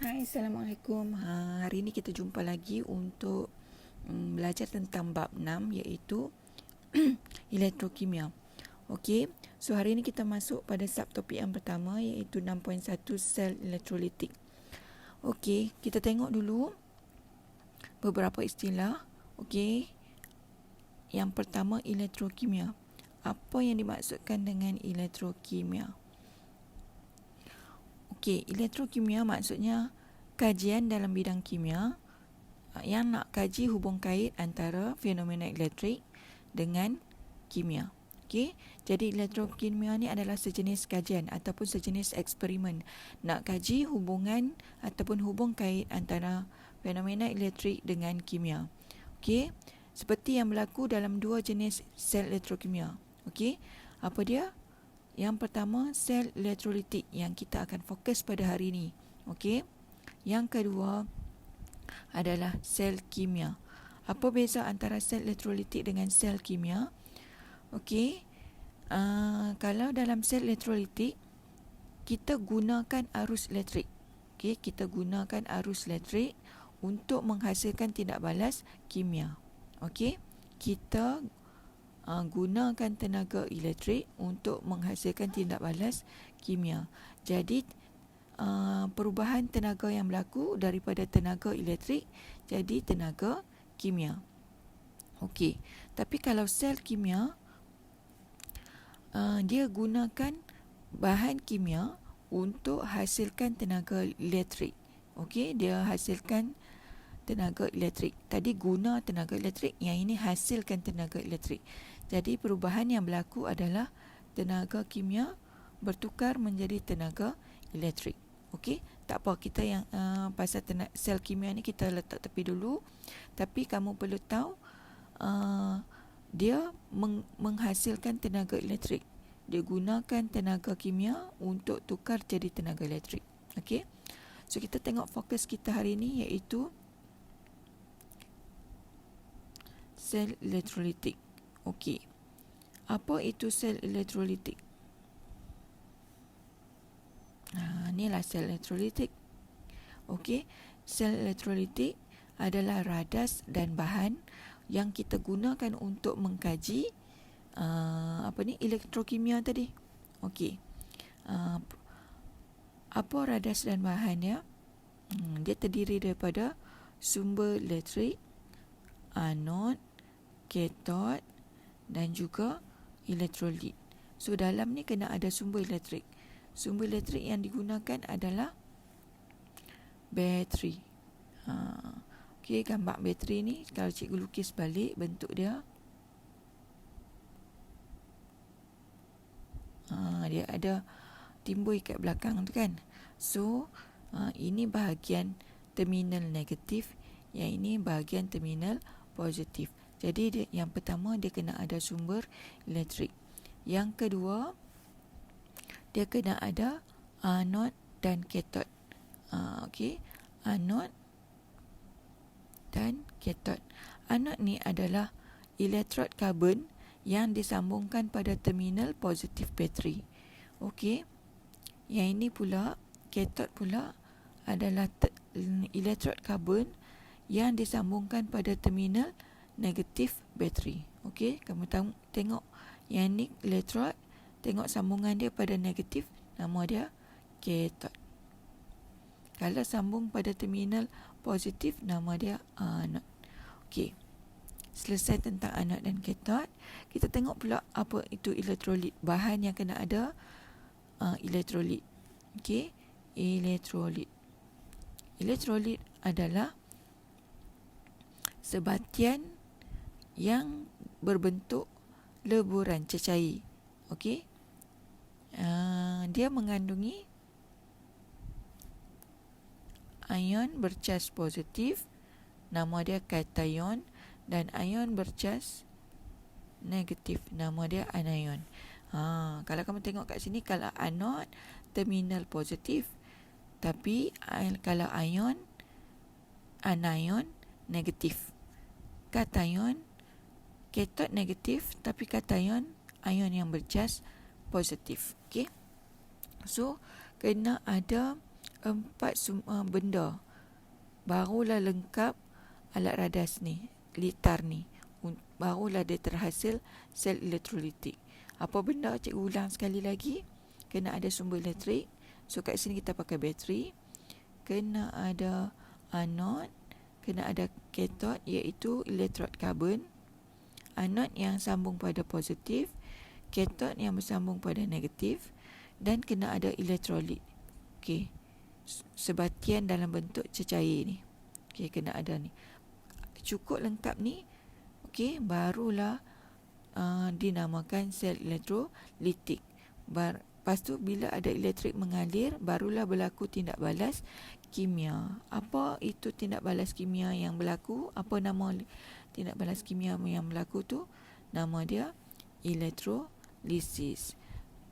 Hai, Assalamualaikum. Hari ini kita jumpa lagi untuk belajar tentang bab 6 iaitu elektrokimia. Okey, so hari ini kita masuk pada subtopik yang pertama iaitu 6.1 sel elektrolitik. Okey, kita tengok dulu beberapa istilah. Okey, yang pertama elektrokimia. Apa yang dimaksudkan dengan elektrokimia? Okey, elektrokimia maksudnya kajian dalam bidang kimia yang nak kaji hubung kait antara fenomena elektrik dengan kimia. Okey, jadi elektrokimia ni adalah sejenis kajian ataupun sejenis eksperimen nak kaji hubungan ataupun hubung kait antara fenomena elektrik dengan kimia. Okey, seperti yang berlaku dalam dua jenis sel elektrokimia. Okey, apa dia? Yang pertama, sel elektrolitik yang kita akan fokus pada hari ini. Okey. Yang kedua adalah sel kimia. Apa beza antara sel elektrolitik dengan sel kimia? Okey. Kalau dalam sel elektrolitik, kita gunakan arus elektrik. Okey, kita gunakan arus elektrik untuk menghasilkan tindak balas kimia. Okey. Kita gunakan tenaga elektrik untuk menghasilkan tindak balas kimia. Jadi perubahan tenaga yang berlaku daripada tenaga elektrik jadi tenaga kimia. Okey, tapi kalau sel kimia, dia gunakan bahan kimia untuk hasilkan tenaga elektrik. Okey, dia hasilkan tenaga elektrik. Tadi guna tenaga elektrik, yang ini hasilkan tenaga elektrik. Jadi perubahan yang berlaku adalah tenaga kimia bertukar menjadi tenaga elektrik. Okey, tak apa, kita yang pasal sel kimia ni kita letak tepi dulu. Tapi kamu perlu tahu dia menghasilkan tenaga elektrik. Dia gunakan tenaga kimia untuk tukar jadi tenaga elektrik. Okey. So kita tengok fokus kita hari ini iaitu sel elektrolitik. Okey. Apa itu sel elektrolitik? Inilah sel elektrolitik. Okey. Sel elektrolitik adalah radas dan bahan yang kita gunakan untuk mengkaji elektrokimia tadi. Okey. Apa radas dan bahan dia? Dia terdiri daripada sumber elektrik, anod, katod dan juga elektrolit. So dalam ni kena ada sumber elektrik. Sumber elektrik yang digunakan adalah bateri. Okey, gambar bateri ni kalau cikgu lukis balik bentuk dia, dia ada timbul kat belakang tu kan. So ini bahagian terminal negatif, yang ini bahagian terminal positif. Jadi yang pertama dia kena ada sumber elektrik. Yang kedua, dia kena ada anod dan katod. Okey, anod dan katod. Anod ni adalah elektrod karbon yang disambungkan pada terminal positif bateri. Okey. Yang ini pula, katod pula adalah elektrod karbon yang disambungkan pada terminal negatif bateri. Okey, kamu tengok yang ni elektrod, tengok sambungan dia pada negatif, nama dia katod. Kalau sambung pada terminal positif, nama dia anod. Okey, selesai tentang anod dan katod. Kita tengok pula apa itu elektrolit. Bahan yang kena ada elektrolit. Okey, elektrolit. Elektrolit adalah sebatian yang berbentuk leburan cecair. Okey. Dia mengandungi ion bercas positif, nama dia kation, dan ion bercas negatif, nama dia anion. Kalau kamu tengok kat sini, kalau anod terminal positif, tapi kalau ion, anion negatif. Kation, katod negatif, tapi kation, ion yang bercas positif. Okey. So kena ada benda, barulah lengkap alat radas ni, litar ni, barulah dia terhasil sel elektrolitik. Apa benda? Cikgu ulang sekali lagi. Kena ada sumber elektrik. So kat sini kita pakai bateri. Kena ada anod, kena ada katot iaitu elektrod karbon. Anod yang sambung pada positif, katot yang bersambung pada negatif, dan kena ada elektrolit. Okey. Sebatian dalam bentuk cecair ni. Okey, kena ada ni. Cukup lengkap ni. Okey, barulah dinamakan sel elektrolitik. Lepas tu bila ada elektrik mengalir, barulah berlaku tindak balas kimia. Apa itu tindak balas kimia yang berlaku? Apa nama tindak balas kimia yang berlaku tu? Nama dia elektrolisis.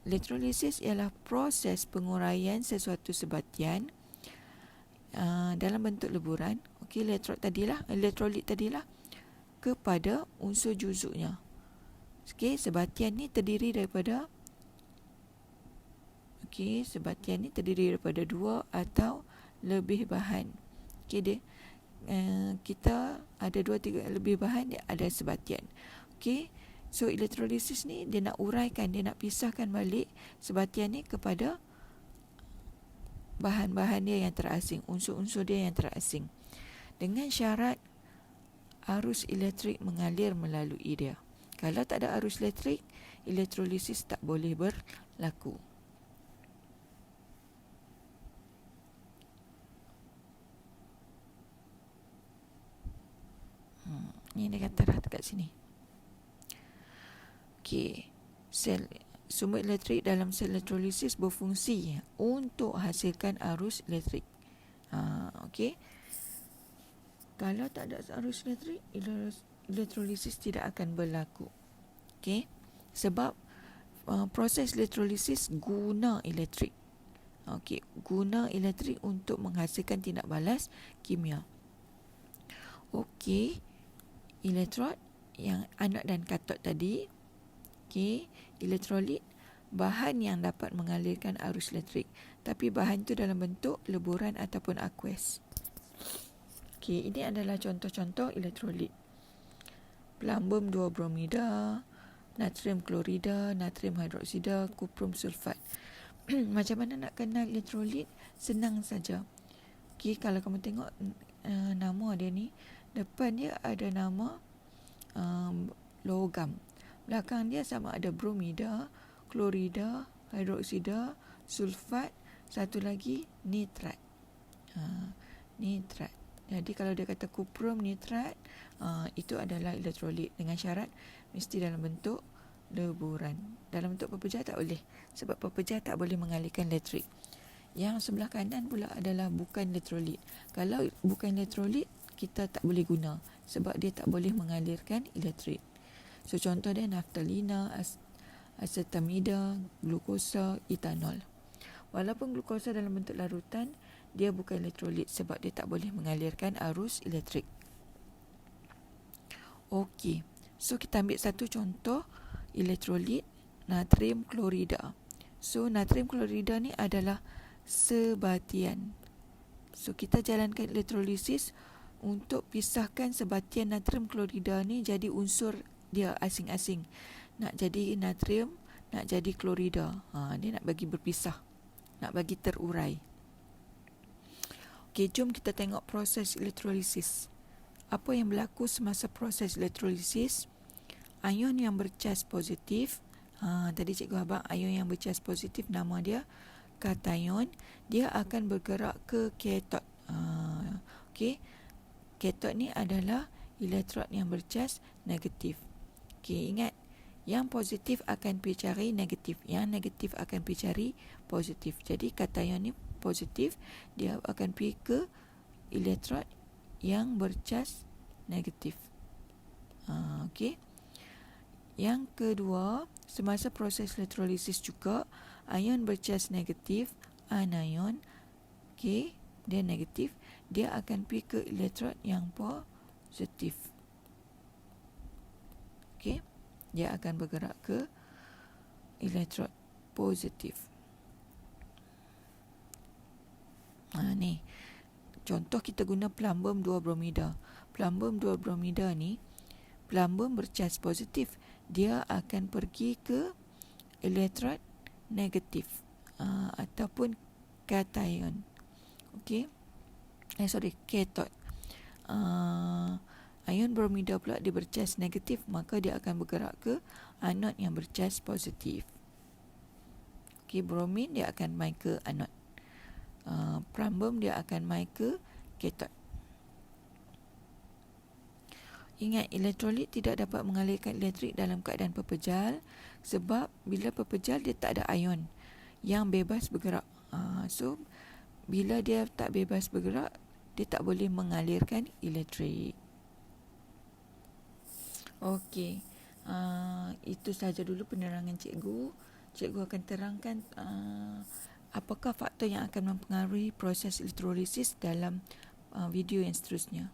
Elektrolisis ialah proses penguraian sesuatu sebatian dalam bentuk leburan, okey, elektrolit tadilah kepada unsur juzuknya. Okey, sebatian ni terdiri daripada dua atau lebih bahan. Okey, kita ada 2-3 lebih bahan, dia ada sebatian. Okey, so elektrolisis ni dia nak uraikan, dia nak pisahkan balik sebatian ni kepada bahan-bahan dia yang terasing, unsur-unsur dia yang terasing, dengan syarat arus elektrik mengalir melalui dia. Kalau tak ada arus elektrik, elektrolisis tak boleh berlaku. Ni dia kata dah dekat sini. Okey, sumber elektrik dalam sel elektrolisis berfungsi untuk hasilkan arus elektrik. Okey. Kalau tak ada arus elektrik, elektrolisis tidak akan berlaku. Okey. Sebab proses elektrolisis guna elektrik. Okey, guna elektrik untuk menghasilkan tindak balas kimia. Okey. Elektrod yang anod dan katot tadi. Okey, elektrolit, bahan yang dapat mengalirkan arus elektrik, tapi bahan itu dalam bentuk leburan ataupun aqueous. Okey, ini adalah contoh-contoh elektrolit. Plumbum 2 bromida, natrium klorida, natrium hidroksida, kuprum sulfat. Macam mana nak kenal elektrolit? Senang saja. Okey, kalau kamu tengok nama dia ni, depan dia ada nama logam. Belakang dia sama ada bromida, klorida, hidroksida, sulfat, satu lagi nitrat. Nitrat. Jadi kalau dia kata kuprum nitrat, itu adalah elektrolit, dengan syarat mesti dalam bentuk leburan. Dalam bentuk pepejah tak boleh, sebab pepejah tak boleh mengalirkan elektrik. Yang sebelah kanan pula adalah bukan elektrolit. Kalau bukan elektrolit, kita tak boleh guna, sebab dia tak boleh mengalirkan elektrik. So contoh dia naftalina, asetamida, glukosa, etanol. Walaupun glukosa dalam bentuk larutan, dia bukan elektrolit sebab dia tak boleh mengalirkan arus elektrik. Okey, so kita ambil satu contoh elektrolit, natrium klorida. So natrium klorida ni adalah sebatian. So kita jalankan elektrolisis untuk pisahkan sebatian natrium klorida ni jadi unsur dia asing-asing. Nak jadi natrium, nak jadi klorida. Dia nak bagi berpisah, nak bagi terurai. Okey, jom kita tengok proses elektrolisis. Apa yang berlaku semasa proses elektrolisis? Ion yang bercas positif, tadi cikgu abang ion yang bercas positif nama dia kation, dia akan bergerak ke katot. Okey, katot ni adalah elektrod yang bercas negatif. Okey, ingat, yang positif akan pergi cari negatif, yang negatif akan pergi cari positif. Jadi kation ni positif, dia akan pergi ke elektrod yang bercas negatif. Okey. Yang kedua, semasa proses elektrolisis juga, ion bercas negatif, anion, okey, dia negatif, dia akan pergi ke elektrod yang positif. Okey, dia akan bergerak ke elektrod positif. Ni contoh kita guna plumbum 2 bromida. Plumbum 2 bromida ni, plumbum bercas positif, dia akan pergi ke elektrod negatif ataupun cation. Okey. Cathode. Ion bromida pula dia bercas negatif, maka dia akan bergerak ke anod yang bercas positif. Okey, bromin dia akan mai ke anod. Plumbum dia akan mai ke cathode. Ingat, elektrolit tidak dapat mengalirkan elektrik dalam keadaan pepejal sebab bila pepejal dia tak ada ion yang bebas bergerak. So, bila dia tak bebas bergerak, dia tak boleh mengalirkan elektrik. Okey, itu sahaja dulu penerangan cikgu. Cikgu akan terangkan apakah faktor yang akan mempengaruhi proses elektrolisis dalam video yang seterusnya.